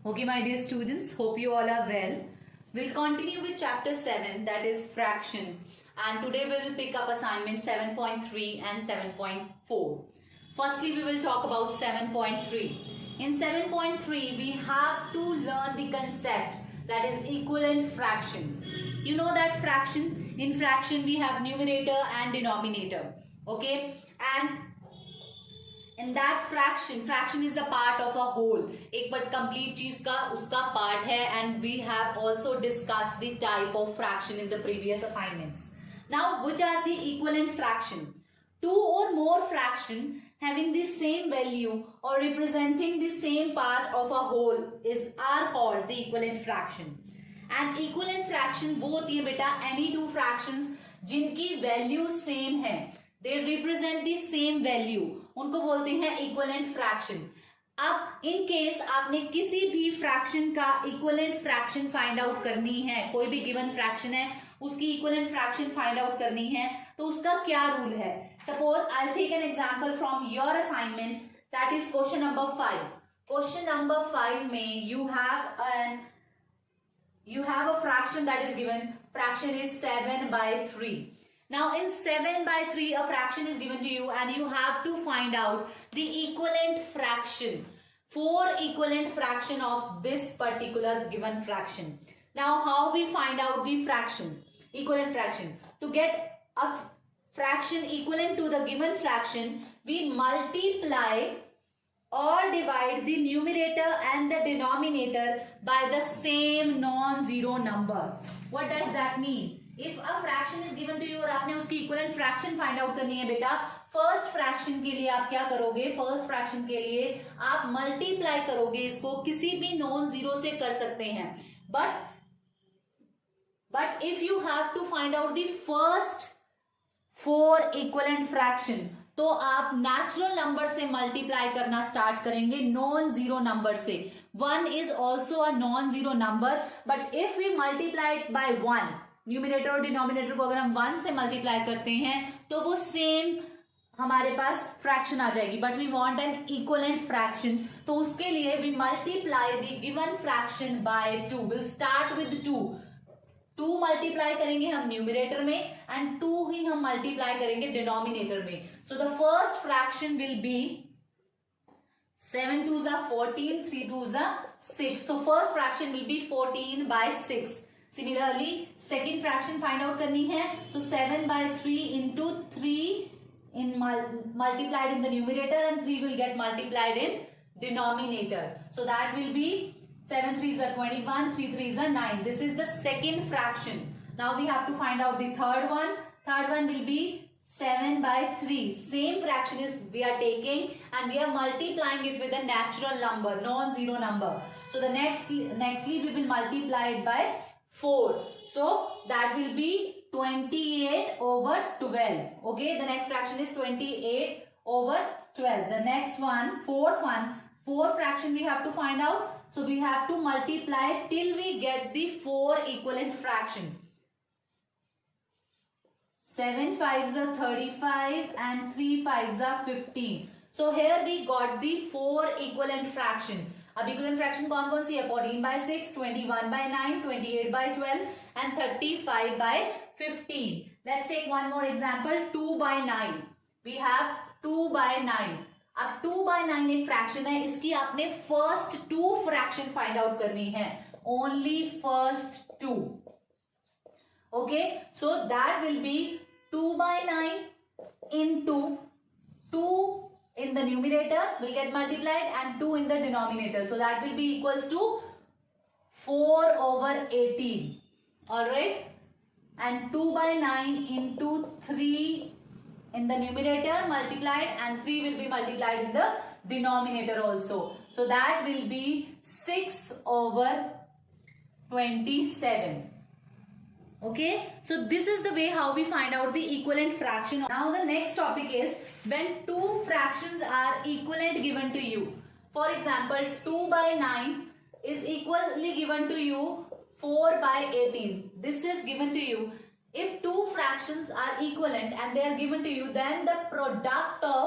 Okay, my dear students, hope you all are well. We'll continue with chapter 7, that is fraction. And today we'll pick up assignment 7.3 and 7.4. Firstly, we will talk about 7.3. In 7.3, we have to learn the concept that is equivalent fraction. You know that fraction, in fraction we have numerator and denominator. Okay, and in that fraction is the part of a whole. एक but complete चीज का उसका part है, and we have also discussed the type of fraction in the previous assignments. Now, which are the equivalent fraction? Two or more fraction having the same value or representing the same part of a whole are called the equivalent fraction. And equivalent fraction वो होती है बेटा any two fractions जिनकी value same है. They represent the same value. उनको बोलते हैं equivalent fraction. अब इन केस आपने किसी भी फ्रैक्शन का इक्विवेलेंट फ्रैक्शन फाइंड आउट करनी है, कोई भी गिवन फ्रैक्शन है उसकी इक्विवेलेंट फ्रैक्शन फाइंड आउट करनी है, तो उसका क्या रूल है? Suppose I will take an example from your assignment, that is question number 5. Question number 5 में you have a fraction that is given. Fraction is 7/3. Now in 7/3 a fraction is given to you and you have to find out the equivalent fraction, 4 equivalent fraction of this particular given fraction. Now how we find out the fraction, equivalent fraction? To get a fraction equivalent to the given fraction, we multiply or divide the numerator and the denominator by the same non-zero number. What does that mean? If a fraction is given to you और आपने उसकी equivalent fraction find out करनी है बेटा, first fraction के लिए आप क्या करोगे? फर्स्ट फ्रैक्शन के लिए आप मल्टीप्लाई करोगे, इसको किसी भी नॉन जीरो से कर सकते हैं. But if you have to find out the first 4 equivalent fraction, तो आप नेचुरल नंबर से मल्टीप्लाई करना स्टार्ट करेंगे, नॉन जीरो नंबर से. 1 is also a non zero number, but if we multiply it by 1, numerator और denominator को अगर हम 1 से मल्टीप्लाई करते हैं तो वो सेम हमारे पास फ्रैक्शन आ जाएगी. But we want an equivalent fraction, तो उसके लिए we multiply the given fraction by 2. Will start with 2 multiply करेंगे हम न्यूमिनेटर में एंड 2 ही हम मल्टीप्लाई करेंगे डिनोमिनेटर में. So the first fraction will B 7 2s are 14, 3 2s are 6. So first fraction will be 14/6. Similarly, second fraction find out करनी है, तो 7/3 into 3 multiplied in the numerator and 3 will get multiplied in denominator. So that will be 7 3s are 21, 3 3s are 9. This is the second fraction. Now we have to find out the third one. Third one will be 7/3. Same fraction is we are taking and we are multiplying it with a natural number, non-zero number. So the nextly we will multiply it by 4. So that will be 28/12. Okay, the next fraction is 28/12. The next one, fourth fraction we have to find out. So we have to multiply till we get the 4 equivalent fraction. 7 5s are 35 and 3 5s are 15. So here we got the 4 equivalent fraction. अब equivalent fraction कौन कौन सी है? 14/6, 21/9, 28/12 and 35/15. Let's take one more example. 2/9. We have 2/9. अब 2/9 एक fraction है, इसकी आपने first 2 fraction find out करनी है, only first 2. Okay, so that will be 2/9 into 2 in the numerator will get multiplied and 2 in the denominator. So that will be equals to 4/18. Alright. And 2/9 into 3 in the numerator multiplied and 3 will be multiplied in the denominator also. So that will be 6/27. Okay, so this is the way how we find out the equivalent fraction. Now the next topic is when 2 fractions are equivalent given to you. For example, 2/9 is equally given to you 4/18. This is given to you. If 2 fractions are equivalent and they are given to you, then the product of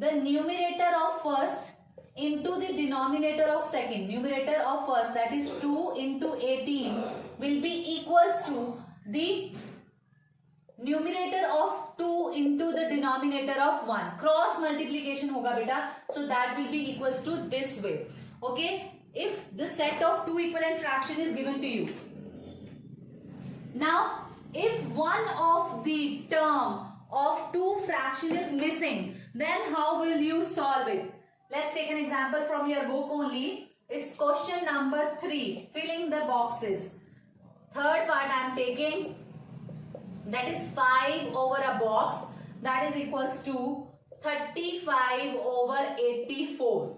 the numerator of first into the denominator of second, numerator of first, that is 2 into 18 will be equals to the numerator of 2 into the denominator of 1. Cross multiplication hoga beta, so that will be equals to this way. Okay, if the set of two equivalent fraction is given to you. Now, if one of the term of two fraction is missing, then how will you solve it? Let's take an example from your book only. It's question number 3, filling the boxes. Third part I am taking, that is 5 over a box, that is equals to 35 over 84.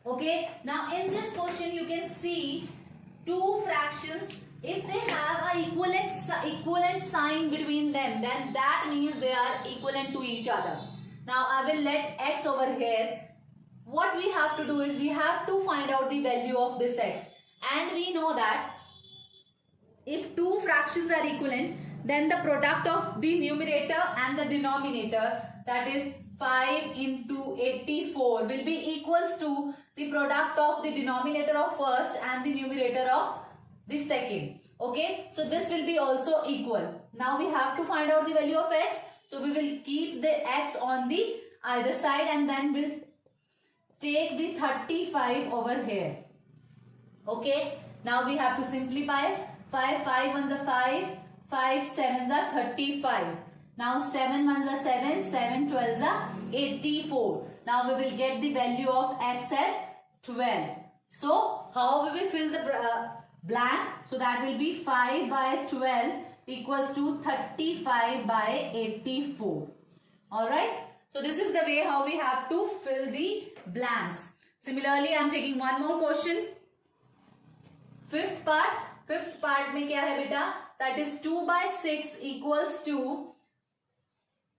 Okay, now in this question you can see two fractions. If they have a equivalent sign between them, then that means they are equivalent to each other. Now I will let x over here. What we have to do is we have to find out the value of this x, and we know that if two fractions are equivalent, then the product of the numerator and the denominator, that is 5 into 84, will be equals to the product of the denominator of first and the numerator of the second. Okay, so this will be also equal. Now we have to find out the value of x, so we will keep the x on the either side and then we'll take the 35 over here. Okay, now we have to simplify. 5 ones are 5, 5 sevens are 35. Now 7 ones are 7, 7 12s are 84. Now we will get the value of x as 12. So how we will fill the blank? So that will be 5 by 12 equals to 35 by 84. All-right. So this is the way how we have to fill the blanks. Similarly, I am taking one more question. Fifth part में क्या है बेटा? That is 2 by 6 equals to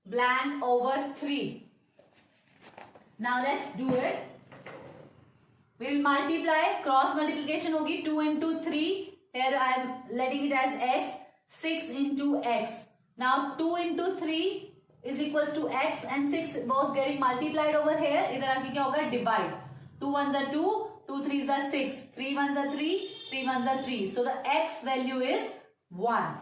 blank over 3. Now let's do it. We will multiply. Cross multiplication होगी 2 into 3. Here I am letting it as x. 6 into x. Now 2 into 3 is equals to x and 6 was getting multiplied over here. इधर आके क्या होगा? Divide. 2 ones are 2, 2 threes are 6, 3 ones are 3, 3 ones are 3. So the x value is 1.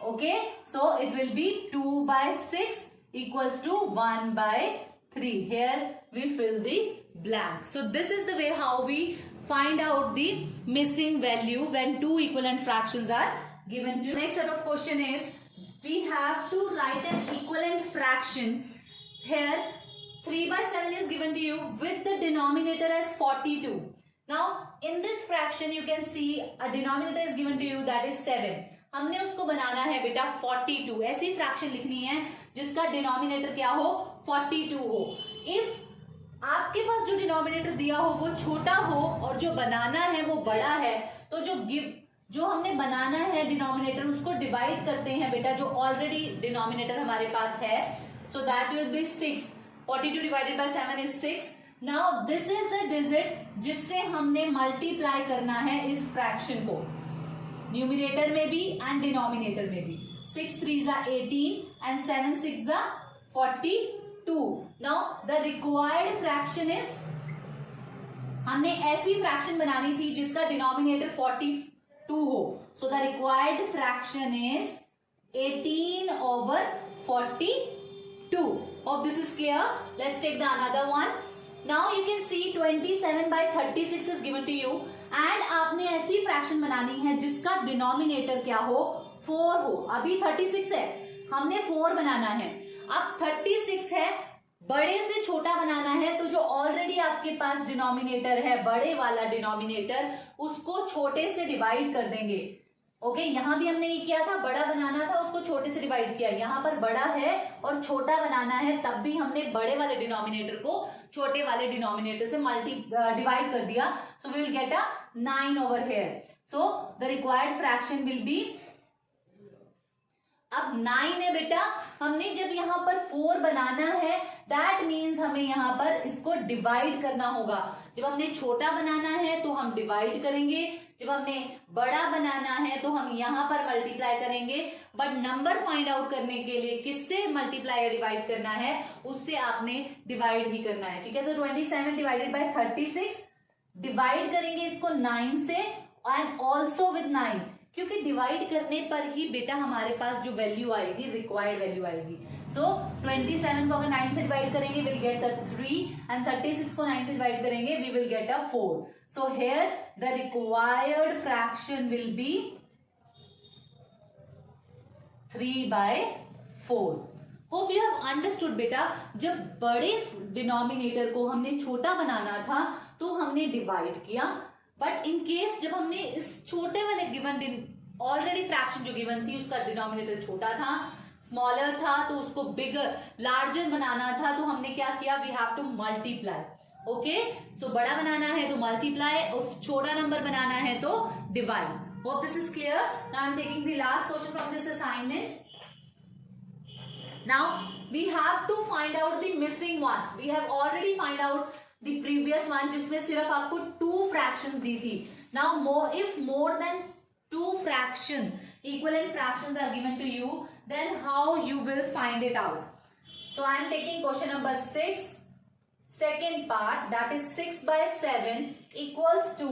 Okay, so it will be 2 by 6 equals to 1 by 3. Here we fill the blank. So this is the way how we find out the missing value when two equivalent fractions are given to. Next set of question is, we have to write an equivalent fraction. Here 3 by 7 is given to you with the denominator as 42. Now in this fraction you can see a denominator is given to you, that is 7. हमने उसको बनाना है बेटा 42. ऐसी fraction लिखनी है जिसका denominator क्या हो? 42 हो. इफ आपके पास जो डिनोमिनेटर दिया हो वो छोटा हो और जो बनाना है वो बड़ा है, तो जो हमने बनाना है डिनोमिनेटर उसको डिवाइड करते हैं बेटा, जो ऑलरेडी डिनोमिनेटर हमारे पास है. So that will be 6. 42 divided by 7 is 6. Now this is the digit जिससे हमने मल्टीप्लाई करना है इस फ्रैक्शन को, न्यूमिनेटर में भी एंड डिनोमिनेटर में भी. 6 3s are 18 and 7 6s are 42. Now the required fraction is, हमने ऐसी फ्रैक्शन बनानी थी जिसका डिनोमिनेटर 42 हो. So the required fraction is 18 over 42. Hope this is clear. Let's take the another one. Now you can see 27 by 36 is given to you and आपने ऐसी fraction बनानी है जिसका डिनोमिनेटर क्या हो? 4 हो. अभी 36 है, हमने 4 बनाना है. अब 36 है, बड़े से छोटा बनाना है, तो जो ऑलरेडी आपके पास डिनोमिनेटर है बड़े वाला डिनोमिनेटर, उसको छोटे से डिवाइड कर देंगे. ओके, यहां भी हमने ये किया था, बड़ा बनाना था उसको छोटे से डिवाइड किया. यहां पर बड़ा है और छोटा बनाना है, तब भी हमने बड़े वाले डिनोमिनेटर को छोटे वाले डिनोमिनेटर से डिवाइड कर दिया. So we will get a 9 over here. So the required fraction will be, अब 9 है बेटा, हमने जब यहाँ पर 4 बनाना है, दैट मीन्स हमें यहाँ पर इसको डिवाइड करना होगा. जब हमने छोटा बनाना है तो हम डिवाइड करेंगे, जब हमने बड़ा बनाना है तो हम यहाँ पर मल्टीप्लाई करेंगे, बट नंबर फाइंड आउट करने के लिए किससे मल्टीप्लाई या डिवाइड करना है, उससे आपने डिवाइड ही करना है। ठीक है, तो 27 डिवाइडेड बाय 36, डिवाइड करेंगे इसको 9 से एंड ऑल्सो विद 9, क्योंकि डिवाइड करने पर ही बेटा हमारे पास जो वैल्यू आएगी, रिक्वायर्ड वैल्यू आएगी। सो 27 को अगर 9 से डिवाइड करेंगे विल गेट अ 3 एंड 36 को 9 से डिवाइड करेंगे we will get a 4. So here the required fraction will be 3/4. Hope you have understood बेटा। जब बड़े डिनोमिनेटर को हमने छोटा बनाना था तो हमने डिवाइड किया, बट इन केस जब हमने इस छोटे वाले गिवन ऑलरेडी फ्रैक्शन जो गिवन थी उसका डिनोमिनेटर छोटा था, स्मॉलर था, तो उसको बिगर लार्जर बनाना था, तो हमने क्या किया, we have to multiply. Okay, so बड़ा बनाना है तो मल्टीप्लाई और छोटा नंबर बनाना है तो divide. Hope this is clear. Now I am taking the last question from this assignment. Now we have to find out the missing one. We have already find out the previous one जिसमें सिर्फ आपको 2 fractions दी थी। Now if more than 2 fraction equivalent fractions are given to you, then how you will find it out? So I am taking question number 6, second part, that is 6/7 equals to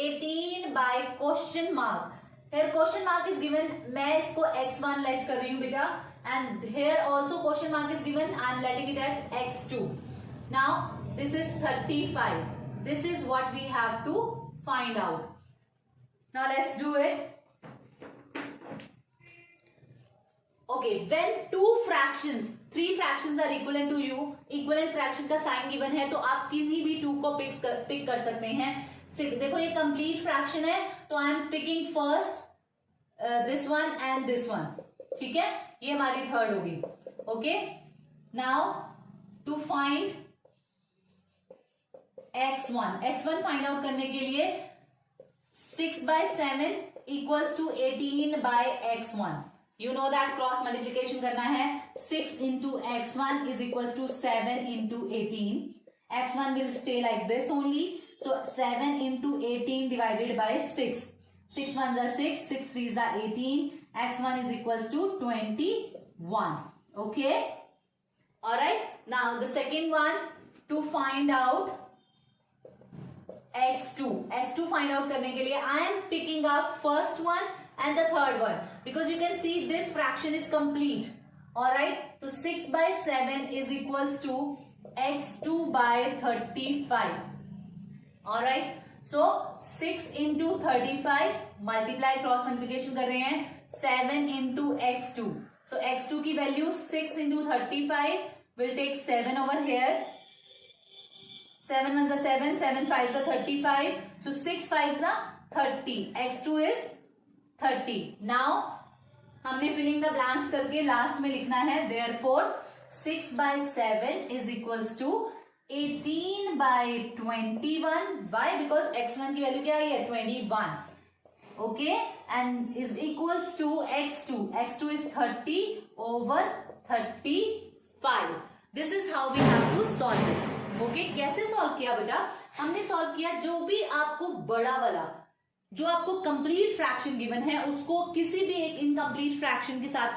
18 by question mark. Here question mark is given, मैं इसको x1 let कर रही हूँ बेटा, and here also question mark is given, I am letting it as x2. Now this is 35. This is what we have to find out. Now let's do it. Okay, when 2 fractions, 3 fractions are equivalent to you, equivalent fraction का sign given है तो आप किन्हीं भी 2 को pick कर सकते हैं। देखो ये कंप्लीट फ्रैक्शन है तो I am picking first this one and this one. ठीक है, ये हमारी थर्ड होगी। Okay, now to find x1 find out करने के लिए 6/7 equals to 18 by x1। You know that cross multiplication करना है। 6 into x1 is equals to 7 into 18. x1 will stay like this only. So 7 into 18 divided by 6. 6 ones are 6, 6 threes are 18. x1 is equals to 21. Okay. Alright. Now the second one, to find out x2. x2 find out करने के लिए I am picking up first one and the third one because you can see this fraction is complete. Alright, so 6/7 is equals to x2 by 35. Alright, so 6 into 35 multiply cross multiplication कर रहे हैं 7 into x2. So x2 की value 6 into 35 will take 7 over here. 7 ones are 7, 7 fives are 35. So 6 fives are 30. x2 is 30. Now हमने filling the blanks करके last में लिखना है therefore 6/7 is equals to 18 by 21. Why? Because x1 की value क्या है 21. Okay, and is equals to x2. x2 is 30 over 35. This is how we have to solve it. Okay, कैसे solve किया बेटा? हमने सॉल्व किया जो भी आपको बड़ा वाला जो आपको कंप्लीट फ्रैक्शन गिवन है उसको किसी भी एक इनकम्प्लीट फ्रैक्शन के साथ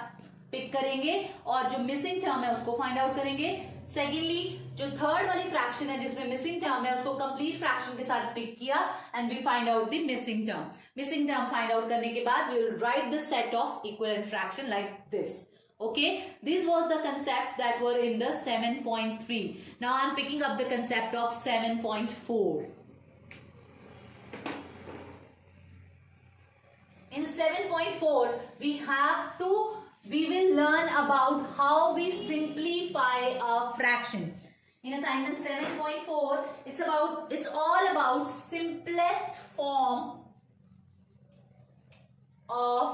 पिक करेंगे और जो मिसिंग टर्म है उसको फाइंड आउट करेंगे। सेकेंडली जो थर्ड वाली फ्रैक्शन है जिसमें मिसिंग टर्म है उसको कंप्लीट फ्रैक्शन के साथ पिक किया and we find out the missing term. Missing term find out करने के बाद we will write the set of equivalent fraction like this. Okay, this was the concepts that were in the 7.3. Now I am picking up the concept of 7.4. In 7.4, we will learn about how we simplify a fraction. In assignment 7.4, it's all about simplest form of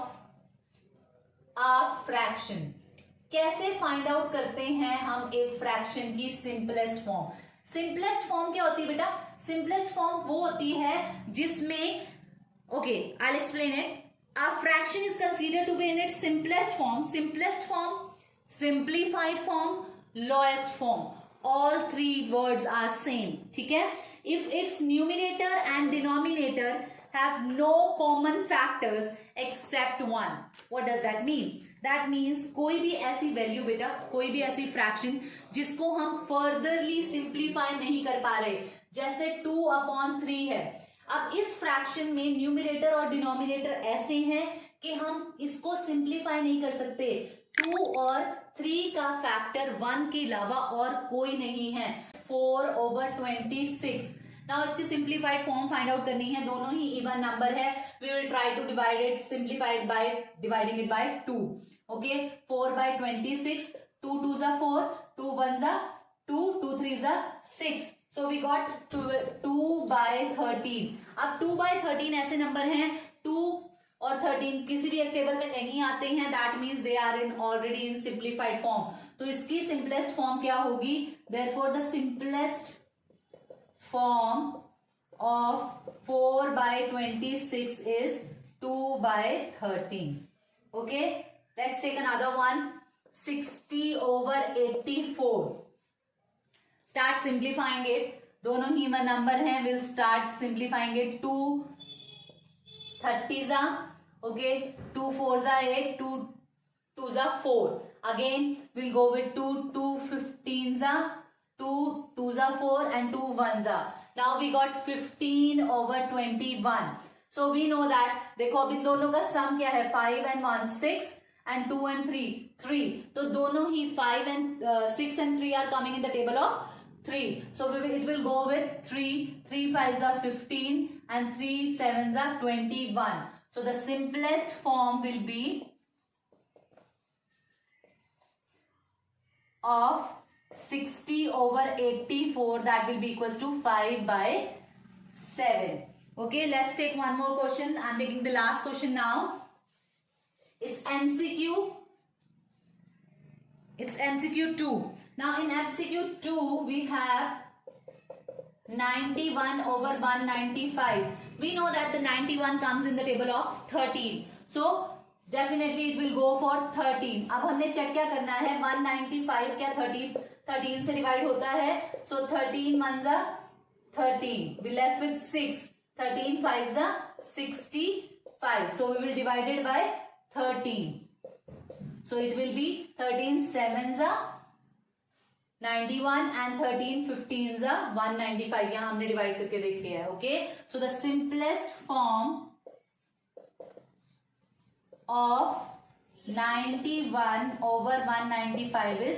a fraction. कैसे find out करते हैं हम एक fraction की simplest form? Simplest form क्या होती है बेटा? सिंपलेस्ट फॉर्म वो होती है जिसमें okay I will explain it. A fraction is considered to be in its simplest form, simplified form, lowest form. All 3 words are same. ठीक है, if its numerator and denominator have no common factors except one. What does that mean? That means कोई भी ऐसी value बेटा, कोई भी ऐसी fraction जिसको हम फर्दरली सिंप्लीफाई नहीं कर पा रहे, जैसे 2/3 है। अब इस फ्रैक्शन में न्यूमरेटर और डिनोमिनेटर ऐसे हैं कि हम इसको सिंप्लीफाई नहीं कर सकते। 2 और 3 का फैक्टर 1 के अलावा और कोई नहीं है। 4/26। नाउ इसकी सिंप्लीफाइड फॉर्म फाइंड आउट करनी है। दोनों ही इवन नंबर है। We will try to divide it, simplified by dividing it by 2। Okay, 4/26, 2 2s are 4, 2 1s are 2, 2 3s are 6. So we got 2/13. अब 2/13 ऐसे नंबर हैं 2 और 13 किसी भी एक टेबल में नहीं आते हैं, that means they are in already in simplified form. तो इसकी सिंपलेस्ट फॉर्म क्या होगी? Therefore the simplest form of 4/26 is 2/13. Okay, let's take another one. 60/84. Start simplifying it. दोनों ही नंबर हैं, we'll start simplifying it. 2 30s are, okay, 2 4s are 8, 2 2s are 4. Again we'll go with 2 15s are, 2 2s are 4 and 2 1s are. Now we got 15/21. So we know that, देखो अब इन दोनों का सम क्या है? 5 and 1 6 and 2 and 3 3. तो दोनों ही 5 and 6 and 3 are coming in the table of 3. So it will go with 3 5s are 15 and 3 7s are 21. So the simplest form will be of 60/84, that will be equals to 5/7. Okay, let's take one more question. I'm taking the last question now. It's MCQ. It's MCQ 2. Now in MCQ 2 we have 91/195. We know that the 91 comes in the table of 13. So definitely it will go for 13. अब हमने check क्या करना है? 195 क्या 13 से divide होता है? So 13 1s are 13. We left with 6. 13 5s are 65. So we will divide it by 13. So it will be 13 7s are 91 and 13 15s are 195. यहाँ हमने डिवाइड करके देख लिया है. Okay, so the simplest form of 91/195 is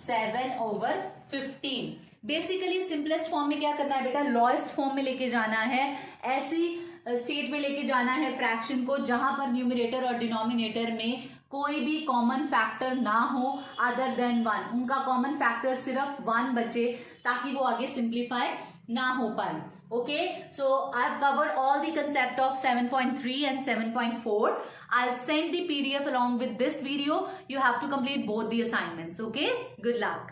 7/15. Basically simplest form में क्या करना है बेटा? लोएस्ट फॉर्म में लेके जाना है, ऐसी स्टेट में लेके जाना है फ्रैक्शन को जहां पर न्यूमरेटर और डिनोमिनेटर में कोई भी कॉमन फैक्टर ना हो अदर देन 1. उनका कॉमन फैक्टर सिर्फ 1 बचे ताकि वो आगे सिंप्लीफाई ना हो पाए. Okay, so I've covered all the concept of 7.3 and 7.4. I'll send the PDF along with this video. You have to complete both the assignments. Okay, good luck.